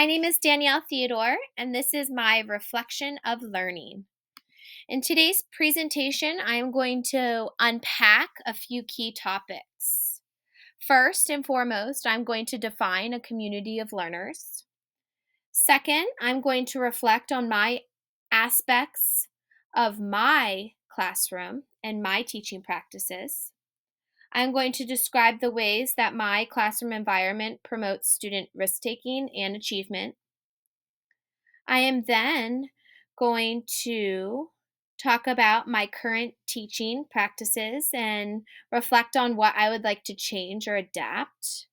My name is Danielle Theodore, and this is my reflection of learning. In today's presentation, I am going to unpack a few key topics. First and foremost, I'm going to define a community of learners. Second, I'm going to reflect on my aspects of my classroom and my teaching practices. I'm going to describe the ways that my classroom environment promotes student risk taking and achievement. I am then going to talk about my current teaching practices and reflect on what I would like to change or adapt.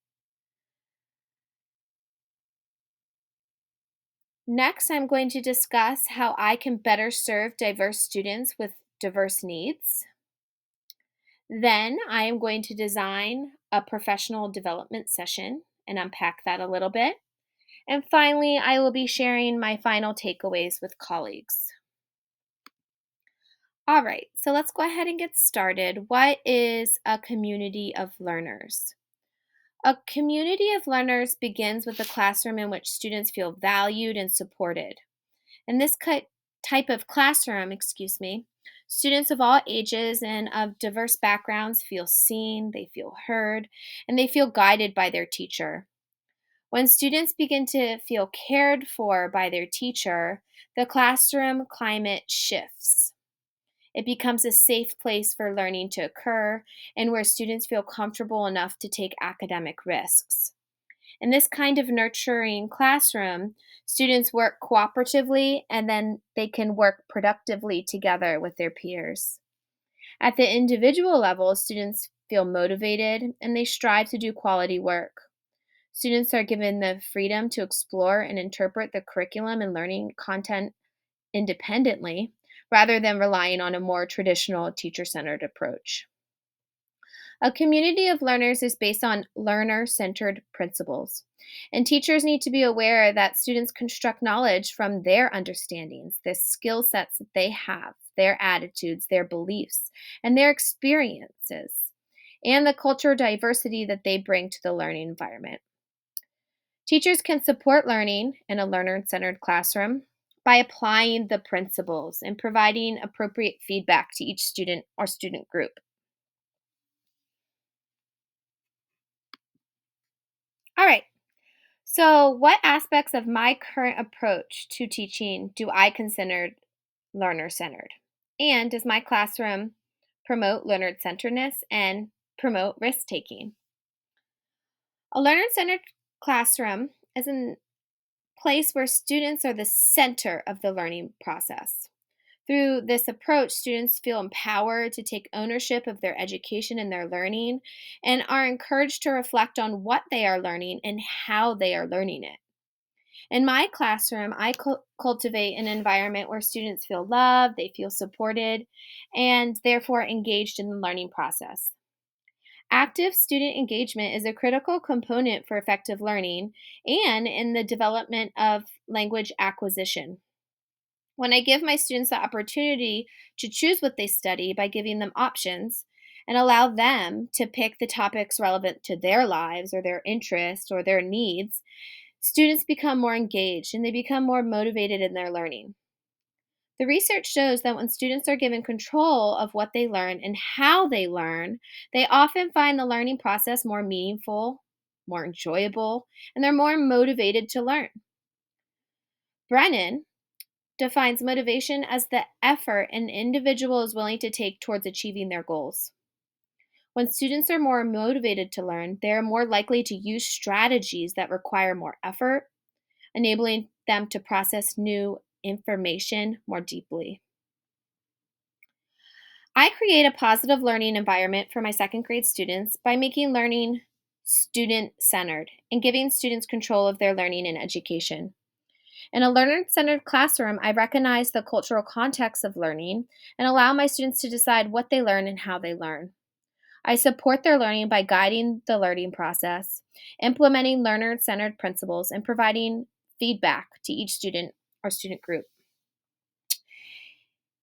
Next, I'm going to discuss how I can better serve diverse students with diverse needs. Then, I am going to design a professional development session and unpack that a little bit. And finally, I will be sharing my final takeaways with colleagues. All right, so let's go ahead and get started. What is a community of learners? A community of learners begins with a classroom in which students feel valued and supported. In this type of classroom, students of all ages and of diverse backgrounds feel seen, they feel heard, and they feel guided by their teacher. When students begin to feel cared for by their teacher, the classroom climate shifts. It becomes a safe place for learning to occur and where students feel comfortable enough to take academic risks. In this kind of nurturing classroom, students work cooperatively and then they can work productively together with their peers. At the individual level, students feel motivated and they strive to do quality work. Students are given the freedom to explore and interpret the curriculum and learning content independently rather than relying on a more traditional teacher centered approach. A community of learners is based on learner centered principles, and teachers need to be aware that students construct knowledge from their understandings, the skill sets that they have, their attitudes, their beliefs, and their experiences, and the cultural diversity that they bring to the learning environment. Teachers can support learning in a learner centered classroom by applying the principles and providing appropriate feedback to each student or student group. All right, so what aspects of my current approach to teaching do I consider learner centered? And does my classroom promote learner centeredness and promote risk taking? A learner centered classroom is a place where students are the center of the learning process. Through this approach, students feel empowered to take ownership of their education and their learning and are encouraged to reflect on what they are learning and how they are learning it. In my classroom, I cultivate an environment where students feel loved, they feel supported, and therefore engaged in the learning process. Active student engagement is a critical component for effective learning and in the development of language acquisition. When I give my students the opportunity to choose what they study by giving them options and allow them to pick the topics relevant to their lives or their interests or their needs, students become more engaged and they become more motivated in their learning. The research shows that when students are given control of what they learn and how they learn, they often find the learning process more meaningful, more enjoyable, and they're more motivated to learn. Brennan defines motivation as the effort an individual is willing to take towards achieving their goals. When students are more motivated to learn, they are more likely to use strategies that require more effort, enabling them to process new information more deeply. I create a positive learning environment for my second grade students by making learning student centered and giving students control of their learning and education. In a learner centered classroom, I recognize the cultural context of learning and allow my students to decide what they learn and how they learn. I support their learning by guiding the learning process, implementing learner centered principles, and providing feedback to each student or student group.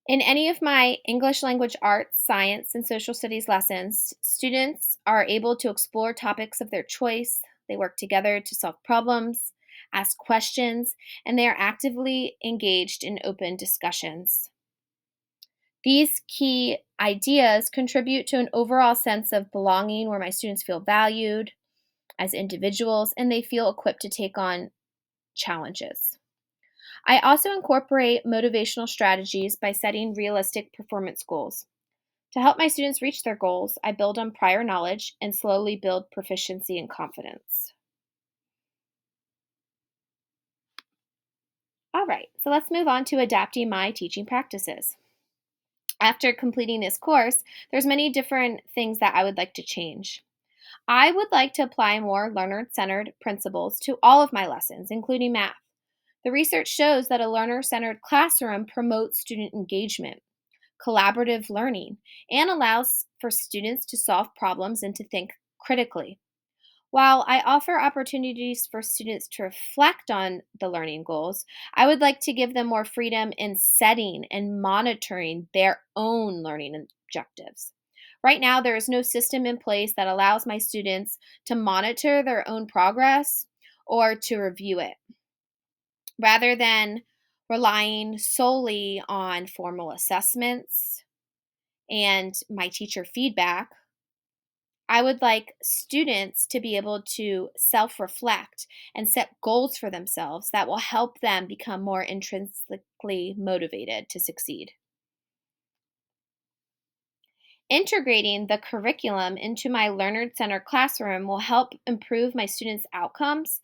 In any of my English language arts, science, and social studies lessons, students are able to explore topics of their choice. They work together to solve problems. ask questions, and they are actively engaged in open discussions. These key ideas contribute to an overall sense of belonging where my students feel valued as individuals and they feel equipped to take on challenges. I also incorporate motivational strategies by setting realistic performance goals. To help my students reach their goals, I build on prior knowledge and slowly build proficiency and confidence. All right, so let's move on to adapting my teaching practices. After completing this course, there's many different things that I would like to change. I would like to apply more learner-centered principles to all of my lessons, including math. The research shows that a learner-centered classroom promotes student engagement, collaborative learning, and allows for students to solve problems and to think critically. While I offer opportunities for students to reflect on the learning goals, I would like to give them more freedom in setting and monitoring their own learning objectives. Right now, there is no system in place that allows my students to monitor their own progress or to review it. Rather than relying solely on formal assessments and my teacher feedback, I would like students to be able to self reflect and set goals for themselves that will help them become more intrinsically motivated to succeed. Integrating the curriculum into my learner centered classroom will help improve my students' outcomes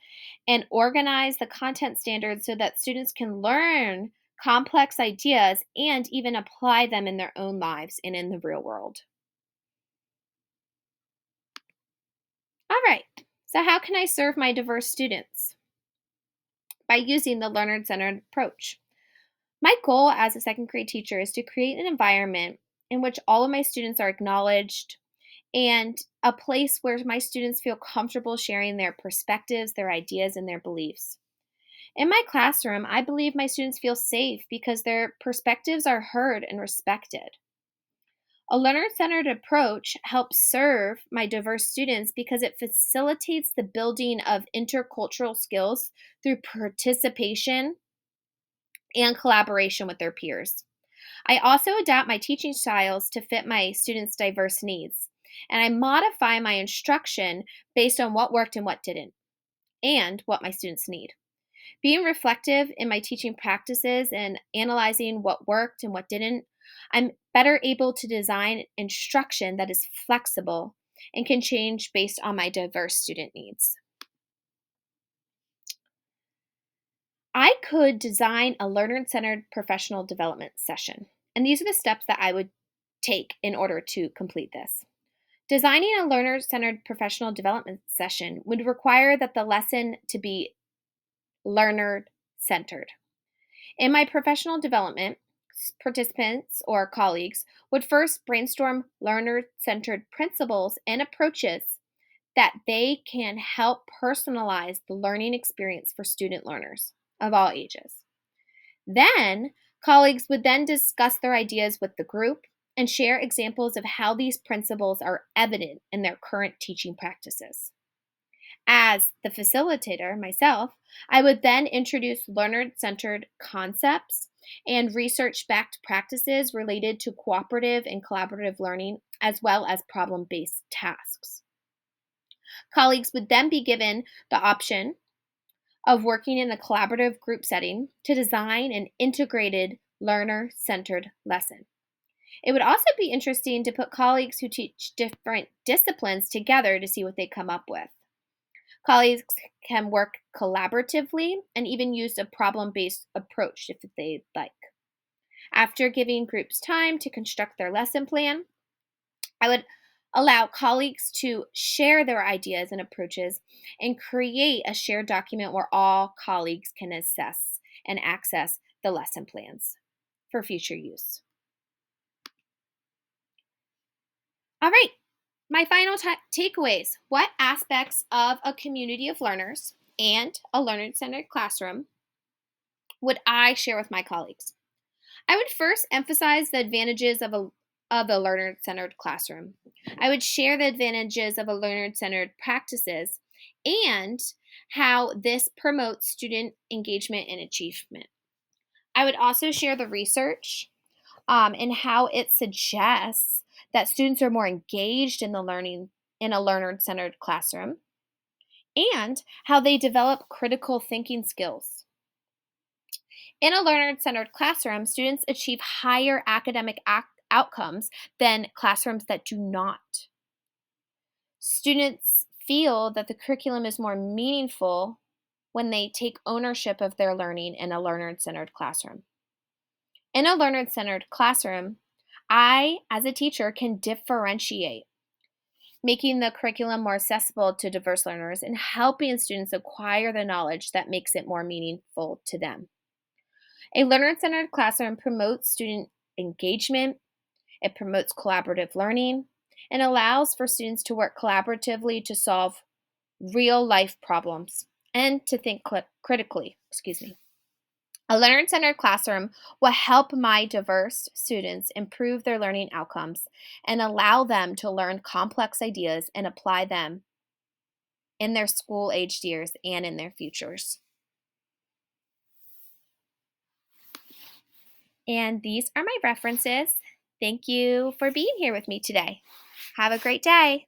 and organize the content standards so that students can learn complex ideas and even apply them in their own lives and in the real world. All right, so how can I serve my diverse students? By using the learner centered approach. My goal as a second grade teacher is to create an environment in which all of my students are acknowledged and a place where my students feel comfortable sharing their perspectives, their ideas, and their beliefs. In my classroom, I believe my students feel safe because their perspectives are heard and respected. A learner centered approach helps serve my diverse students because it facilitates the building of intercultural skills through participation and collaboration with their peers. I also adapt my teaching styles to fit my students' diverse needs, and I modify my instruction based on what worked and what didn't, and what my students need. Being reflective in my teaching practices and analyzing what worked and what didn't, I'm better able to design instruction that is flexible and can change based on my diverse student needs. I could design a learner centered professional development session. And these are the steps that I would take in order to complete this. Designing a learner centered professional development session would require that the lesson to be learner centered. In my professional development, participants or colleagues would first brainstorm learner centered principles and approaches that they can help personalize the learning experience for student learners of all ages. Then, colleagues would then discuss their ideas with the group and share examples of how these principles are evident in their current teaching practices. As the facilitator myself, I would then introduce learner centered concepts and research backed practices related to cooperative and collaborative learning, as well as problem based tasks. Colleagues would then be given the option of working in a collaborative group setting to design an integrated learner centered lesson. It would also be interesting to put colleagues who teach different disciplines together to see what they come up with. Colleagues can work collaboratively and even use a problem based approach if they'd like. After giving groups time to construct their lesson plan, I would allow colleagues to share their ideas and approaches and create a shared document where all colleagues can assess and access the lesson plans for future use. All right, my final takeaways. What aspects of a community of learners and a learner centered classroom would I share with my colleagues? I would first emphasize the advantages of a learner centered classroom. I would share the advantages of a learner centered practices and how this promotes student engagement and achievement. I would also share the research and how it suggests that students are more engaged in the learning in a learner centered classroom and how they develop critical thinking skills. In a learner centered classroom, students achieve higher academic outcomes than classrooms that do not. Students feel that the curriculum is more meaningful when they take ownership of their learning in a learner centered classroom. In a learner centered classroom, I, as a teacher, can differentiate, making the curriculum more accessible to diverse learners and helping students acquire the knowledge that makes it more meaningful to them. A learner centered classroom promotes student engagement, it promotes collaborative learning, and allows for students to work collaboratively to solve real life problems and to think critically. Excuse me. A learner centered classroom will help my diverse students improve their learning outcomes and allow them to learn complex ideas and apply them in their school aged years and in their futures. And these are my references. Thank you for being here with me today. Have a great day.